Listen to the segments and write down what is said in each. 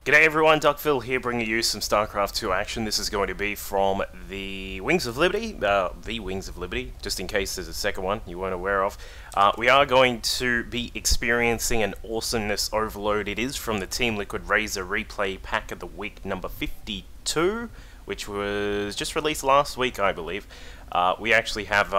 G'day everyone, Duckville here bringing you some StarCraft 2 action. This is going to be from the Wings of Liberty, just in case there's a second one you weren't aware of. We are going to be experiencing an awesomeness overload. It is from the Team Liquid Razor Replay Pack of the Week number 52, which was just released last week, I believe. We actually have,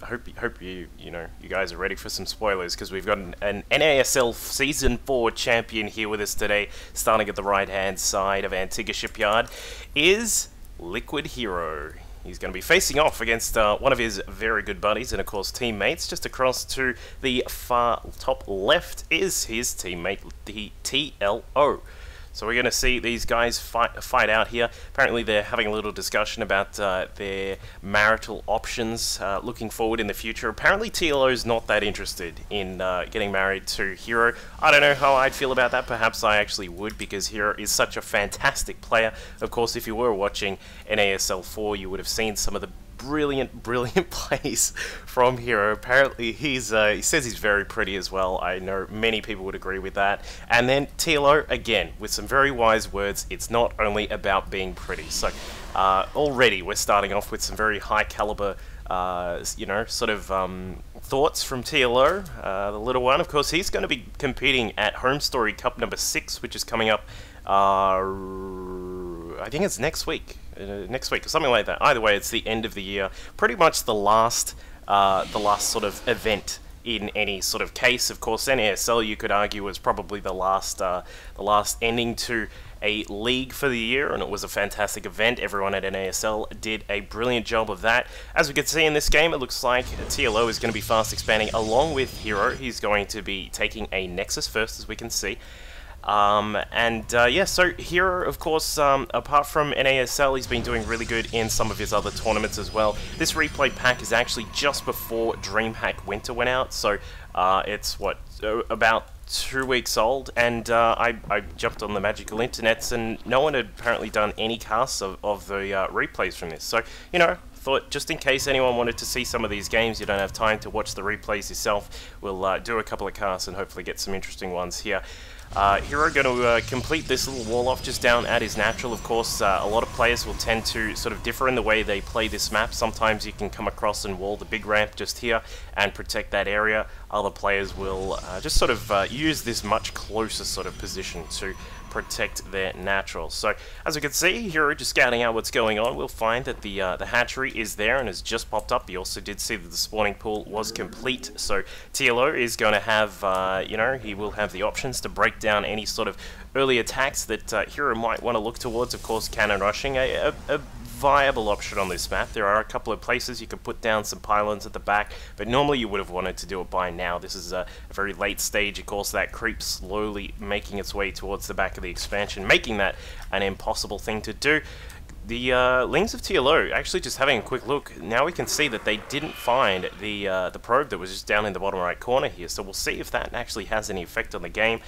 hope you guys are ready for some spoilers, because we've got an NASL Season 4 champion here with us today, starting at the right-hand side of Antigua Shipyard, is Liquid HerO. He's going to be facing off against one of his very good buddies and, of course, teammates. Just across to the far top left is his teammate, the TLO. So we're going to see these guys fight out here. Apparently they're having a little discussion about their marital options looking forward in the future. Apparently TLO is not that interested in getting married to HerO. I don't know how I'd feel about that. Perhaps I actually would, because HerO is such a fantastic player. Of course, if you were watching NASL 4, you would have seen some of the brilliant plays from HerO. Apparently he says he's very pretty as well. I know many people would agree with that. And then TLO, again, with some very wise words, it's not only about being pretty. So already we're starting off with some very high caliber thoughts from TLO, the little one. Of course, he's going to be competing at Home Story Cup number 6, which is coming up, I think it's next week or something like that. Either way, it's the end of the year, pretty much the last sort of event in any sort of case. Of course, NASL, you could argue, was probably the last ending to a league for the year, and it was a fantastic event. Everyone at NASL did a brilliant job of that. As we can see in this game, it looks like TLO is going to be fast expanding along with HerO. He's going to be taking a Nexus first, as we can see. So HerO, of course, apart from NASL, he's been doing really good in some of his other tournaments as well. This replay pack is actually just before DreamHack Winter went out, so it's, about 2 weeks old, and I jumped on the magical internets, and no one had apparently done any casts of the replays from this. So, thought just in case anyone wanted to see some of these games, you don't have time to watch the replays yourself, we'll do a couple of casts and hopefully get some interesting ones here. HerO going to complete this little wall off just down at his natural. Of course, a lot of players will tend to sort of differ in the way they play this map. Sometimes you can come across and wall the big ramp just here and protect that area. Other players will just sort of use this much closer sort of position to protect their natural. So as we can see, HerO just scouting out what's going on. We'll find that the hatchery is there and has just popped up. You also did see that the spawning pool was complete. So TLO is going to have, he will have the options to break down any sort of early attacks that HerO might want to look towards. Of course, cannon rushing, a viable option on this map. There are a couple of places you can put down some pylons at the back, but normally you would have wanted to do it by now. This is a very late stage. Of course, that creep slowly making its way towards the back of the expansion, making that an impossible thing to do. The Lings of TLO, actually just having a quick look, now we can see that they didn't find the probe that was just down in the bottom right corner here, so we'll see if that actually has any effect on the game.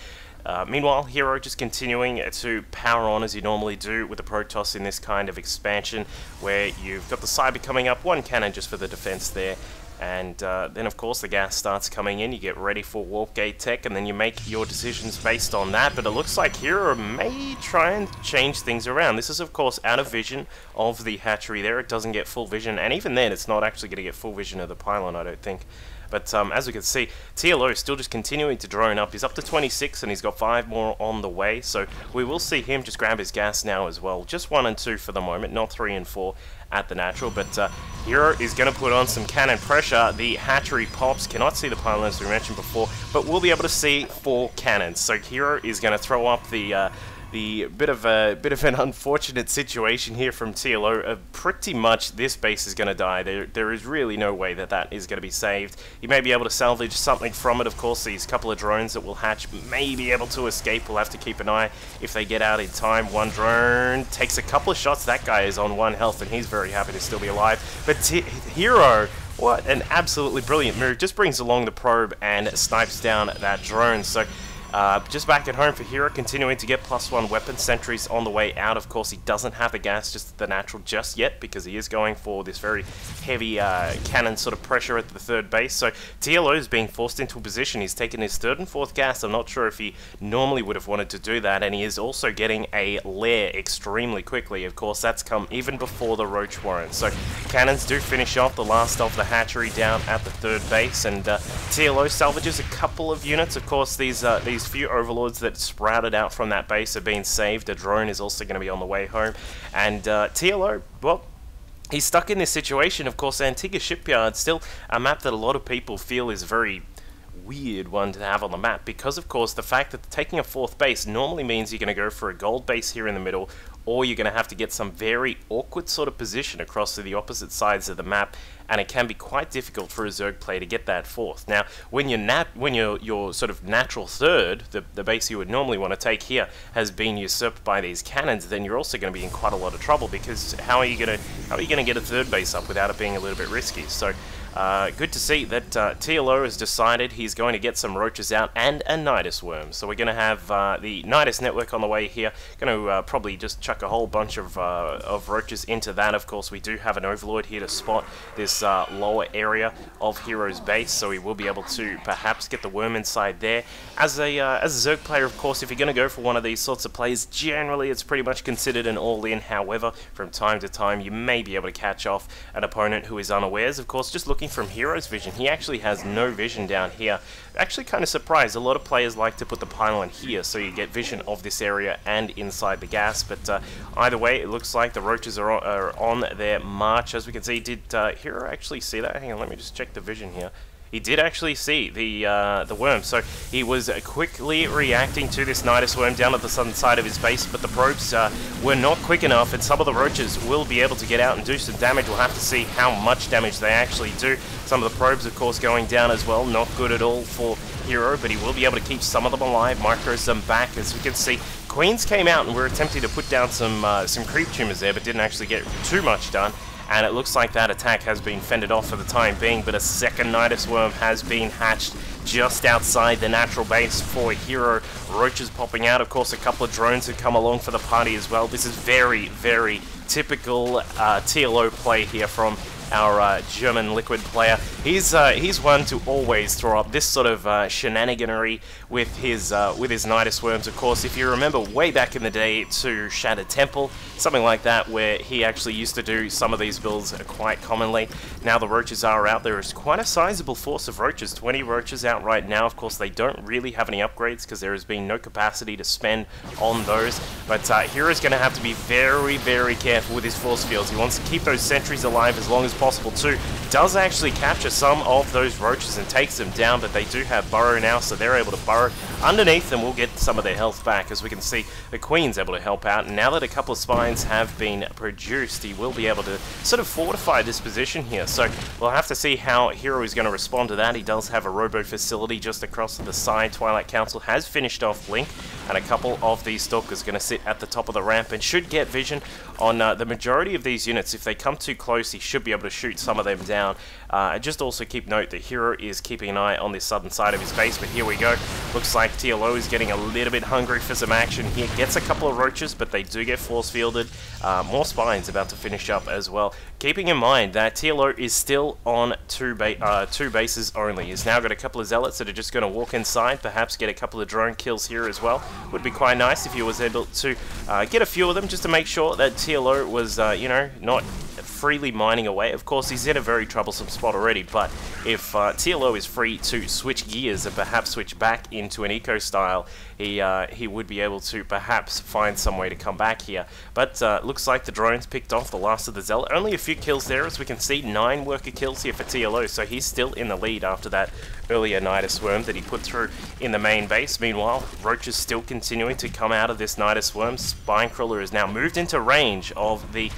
Meanwhile, HerO just continuing to power on as you normally do with the Protoss in this kind of expansion, where you've got the Cyber coming up, one cannon just for the defense there, and then of course the gas starts coming in. You get ready for Warp Gate tech, and then you make your decisions based on that. But it looks like HerO may try and change things around. This is of course out of vision of the hatchery there. It doesn't get full vision, and even then it's not actually going to get full vision of the pylon, I don't think. But as we can see, TLO is still just continuing to drone up. He's up to 26 and he's got 5 more on the way. So we will see him just grab his gas now as well. Just 1 and 2 for the moment, not 3 and 4 at the natural. But HerO is going to put on some cannon pressure. The hatchery pops. Cannot see the pylon as we mentioned before, but we'll be able to see 4 cannons. So HerO is going to throw up the bit of an unfortunate situation here from TLO. Pretty much this base is going to die. There is really no way that is going to be saved. You may be able to salvage something from it. Of course, these couple of drones that will hatch may be able to escape. We'll have to keep an eye if they get out in time. One drone takes a couple of shots. That guy is on 1 health and he's very happy to still be alive. But HerO, what an absolutely brilliant move. Just brings along the probe and snipes down that drone. So Just back at home for HerO, continuing to get +1 weapon sentries on the way out. Of course, he doesn't have the gas, just the natural just yet, because he is going for this very heavy cannon sort of pressure at the third base. So TLO is being forced into a position. He's taken his third and fourth gas. I'm not sure if he normally would have wanted to do that, and he is also getting a lair extremely quickly. Of course, that's come even before the Roach Warren. So cannons do finish off the last of the hatchery down at the third base, and TLO salvages a couple of units. Of course, these few overlords that sprouted out from that base are being saved. A drone is also going to be on the way home, and TLO, well, he's stuck in this situation. Of course, Antigua Shipyard, still a map that a lot of people feel is very weird one to have on the map, because of course the fact that taking a fourth base normally means you're going to go for a gold base here in the middle, or you're going to have to get some very awkward sort of position across to the opposite sides of the map, and it can be quite difficult for a Zerg player to get that fourth. Now, when your sort of natural third, the base you would normally want to take here, has been usurped by these cannons, then you're also going to be in quite a lot of trouble, because how are you going to get a third base up without it being a little bit risky? So good to see that TLO has decided he's going to get some roaches out and a Nidus worm. So we're going to have the Nidus network on the way here. Going to probably just chuck a whole bunch of roaches into that. Of course, we do have an overlord here to spot this lower area of HerO's base, so we will be able to perhaps get the worm inside there. As a Zerg player, of course, if you're going to go for one of these sorts of plays, generally it's pretty much considered an all-in. However, from time to time, you may be able to catch off an opponent who is unawares. Of course, just looking from HerO's vision, he actually has no vision down here. Actually kind of surprised. A lot of players like to put the pylon here so you get vision of this area and inside the gas, but either way, it looks like the roaches are on their march. As we can see, did HerO actually see that? Hang on, let me just check the vision here. He did actually see the worm, so he was quickly reacting to this Nidus worm down at the southern side of his base, but the probes were not quick enough, and some of the roaches will be able to get out and do some damage. We'll have to see how much damage they actually do. Some of the probes, of course, going down as well. Not good at all for HerO, but he will be able to keep some of them alive, micros them back. As we can see, Queens came out and were attempting to put down some creep tumors there, but didn't actually get too much done. And it looks like that attack has been fended off for the time being, but a second Nidus worm has been hatched just outside the natural base for HerO. Roaches popping out. Of course, a couple of drones have come along for the party as well. This is very, very typical TLO play here from our German liquid player. He's one to always throw up this sort of shenaniganery with his Nidus worms. Of course, if you remember way back in the day to Shattered Temple, something like that, where he actually used to do some of these builds quite commonly. Now the roaches are out. There is quite a sizable force of roaches, 20 roaches out right now. Of course, they don't really have any upgrades because there has been no capacity to spend on those, but HerO's going to have to be very, very careful with his force fields. He wants to keep those sentries alive as long as possible too. Does actually capture some of those roaches and takes them down, but they do have burrow now, so they're able to burrow underneath and we'll get some of their health back. As we can see, the Queen's able to help out, and now that a couple of spines have been produced, he will be able to sort of fortify this position here. So we'll have to see how HerO is going to respond to that. He does have a robo facility just across to the side. Twilight Council has finished off Blink, and a couple of these stalkers going to sit at the top of the ramp and should get vision on the majority of these units. If they come too close, he should be able to shoot some of them down. Just also keep note that HerO is keeping an eye on this southern side of his base, but here we go. Looks like TLO is getting a little bit hungry for some action here. Gets a couple of roaches, but they do get force fielded. More spines about to finish up as well. Keeping in mind that TLO is still on two bases only. He's now got a couple of zealots that are just going to walk inside, perhaps get a couple of drone kills here as well. Would be quite nice if he was able to get a few of them just to make sure that TLO was, you know, not freely mining away. Of course, he's in a very troublesome spot already, but if TLO is free to switch gears and perhaps switch back into an eco style, he would be able to perhaps find some way to come back here. But looks like the drones picked off the last of the zealot. Only a few kills there, as we can see. 9 worker kills here for TLO, so he's still in the lead after that earlier Nidus worm that he put through in the main base. Meanwhile, roaches still continuing to come out of this Nidus worm. Spinecrawler is now moved into range of the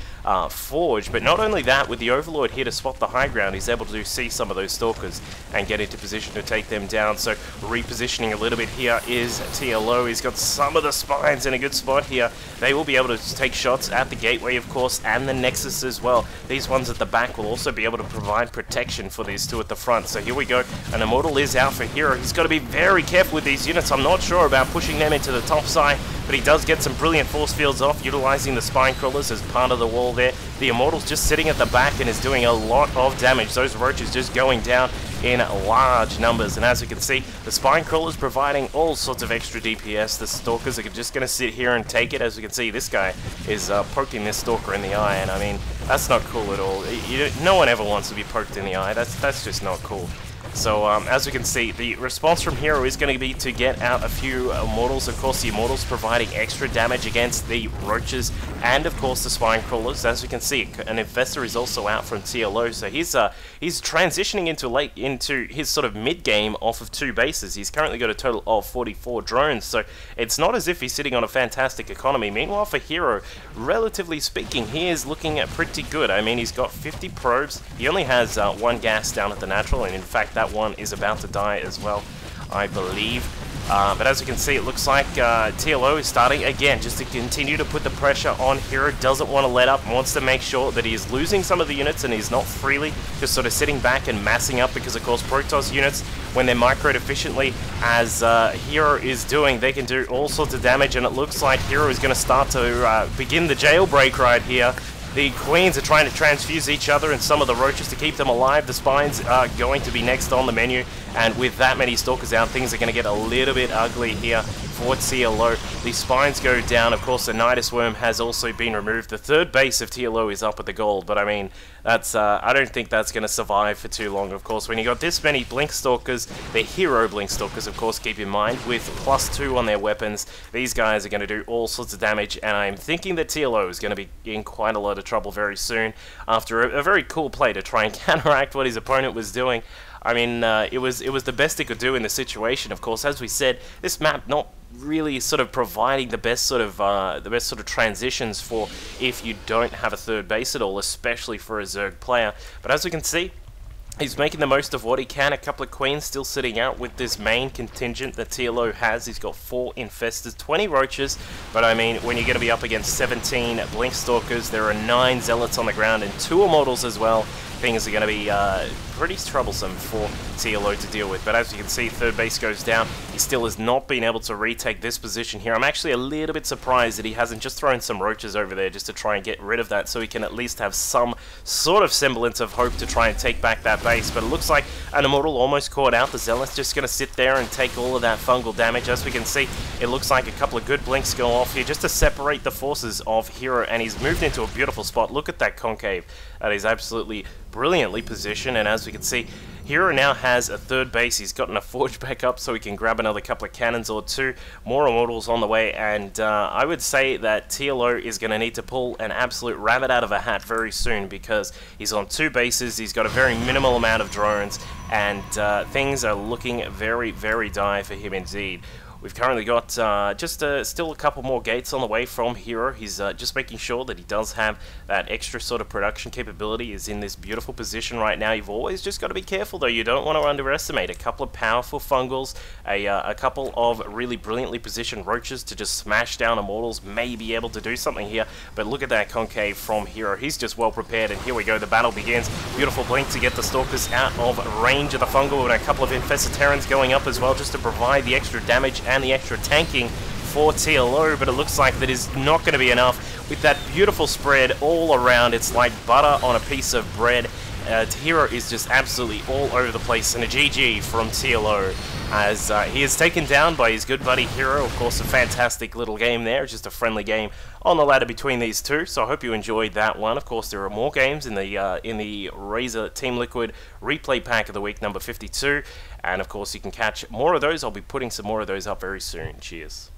Forge. But not only that, with the Overlord here to spot the high ground, he's able to see some of those Stalkers and get into position to take them down. So repositioning a little bit here is TLO. He's got some of the Spines in a good spot here. They will be able to take shots at the Gateway, of course, and the Nexus as well. These ones at the back will also be able to provide protection for these two at the front. So here we go. An Immortal is out for HerO. He's got to be very careful with these units. I'm not sure about pushing them into the top side, but he does get some brilliant force fields off, utilizing the Spine Crawlers as part of the wall there. The Immortal's just sitting at the back and is doing a lot of damage. Those Roaches just going down in large numbers, and as you can see, the Spine Crawlers providing all sorts of extra DPS. The Stalkers are just going to sit here and take it. As you can see, this guy is poking this Stalker in the eye, and I mean, that's not cool at all. No one ever wants to be poked in the eye. That's just not cool. So, as we can see, the response from HerO is going to be to get out a few Immortals. Of course, the Immortals providing extra damage against the Roaches and, of course, the Spine Crawlers. As we can see, an Infestor is also out from TLO, so he's transitioning into his sort of mid-game off of 2 bases. He's currently got a total of 44 drones, so it's not as if he's sitting on a fantastic economy. Meanwhile, for HerO, relatively speaking, he is looking pretty good. I mean, he's got 50 probes. He only has 1 gas down at the natural, and in fact, that one is about to die as well, I believe. But as you can see, it looks like TLO is starting again just to continue to put the pressure on HerO. Doesn't want to let up, wants to make sure that he is losing some of the units and he's not freely just sort of sitting back and massing up, because of course Protoss units, when they're microed efficiently as HerO is doing, they can do all sorts of damage, and it looks like HerO is going to start to begin the jailbreak right here. The Queens are trying to transfuse each other and some of the Roaches to keep them alive. The Spines are going to be next on the menu, and with that many Stalkers out, things are going to get a little bit ugly here for TLO. The Spines go down. Of course, the Nidus Worm has also been removed. The 3rd base of TLO is up with the gold, but I mean, that's I don't think that's going to survive for too long. Of course, when you got this many Blink Stalkers, the HerO Blink Stalkers, of course, keep in mind, with +2 on their weapons, these guys are going to do all sorts of damage, and I'm thinking that TLO is going to be in quite a lot of trouble very soon after a very cool play to try and counteract what his opponent was doing. I mean, it was the best he could do in the situation. Of course, as we said, this map not really sort of providing the best sort of transitions for if you don't have a 3rd base at all, especially for a Zerg player. But as we can see, he's making the most of what he can. A couple of Queens still sitting out with this main contingent that TLO has. He's got 4 Infestors, 20 Roaches, but I mean, when you're going to be up against 17 Blink Stalkers, there are 9 Zealots on the ground and 2 Immortals as well. Things are going to be pretty troublesome for TLO to deal with. But as you can see, 3rd base goes down. He still has not been able to retake this position here. I'm actually a little bit surprised that he hasn't just thrown some Roaches over there just to try and get rid of that, so he can at least have some sort of semblance of hope to try and take back that base. But it looks like an Immortal almost caught out. The Zealot's just going to sit there and take all of that fungal damage. As we can see, it looks like a couple of good blinks go off here just to separate the forces of HerO, and he's moved into a beautiful spot. Look at that concave. That is absolutely brilliantly positioned, and as we can see, HerO now has a 3rd base. He's gotten a Forge back up so he can grab another couple of cannons or 2. More Immortals on the way, and I would say that TLO is going to need to pull an absolute rabbit out of a hat very soon, because he's on 2 bases, he's got a very minimal amount of drones, and things are looking very, very dire for him indeed. We've currently got still a couple more gates on the way from HerO. He's just making sure that he does have that extra sort of production capability. He's in this beautiful position right now. You've always just got to be careful, though. You don't want to underestimate a couple of powerful Fungals, a couple of really brilliantly positioned Roaches to just smash down Immortals, may be able to do something here. But look at that concave from HerO. He's just well prepared, and here we go. The battle begins. Beautiful blink to get the Stalkers out of range of the Fungal, and a couple of Infested Terrans going up as well just to provide the extra damage and the extra tanking for TLO, but it looks like that is not going to be enough. With that beautiful spread all around, it's like butter on a piece of bread. HerO is just absolutely all over the place, and a GG from TLO as he is taken down by his good buddy HerO. Of course, a fantastic little game there, just a friendly game on the ladder between these two, so I hope you enjoyed that one. Of course, there are more games in the Razor Team Liquid replay pack of the week, number 52, and of course you can catch more of those. I'll be putting some more of those up very soon. Cheers.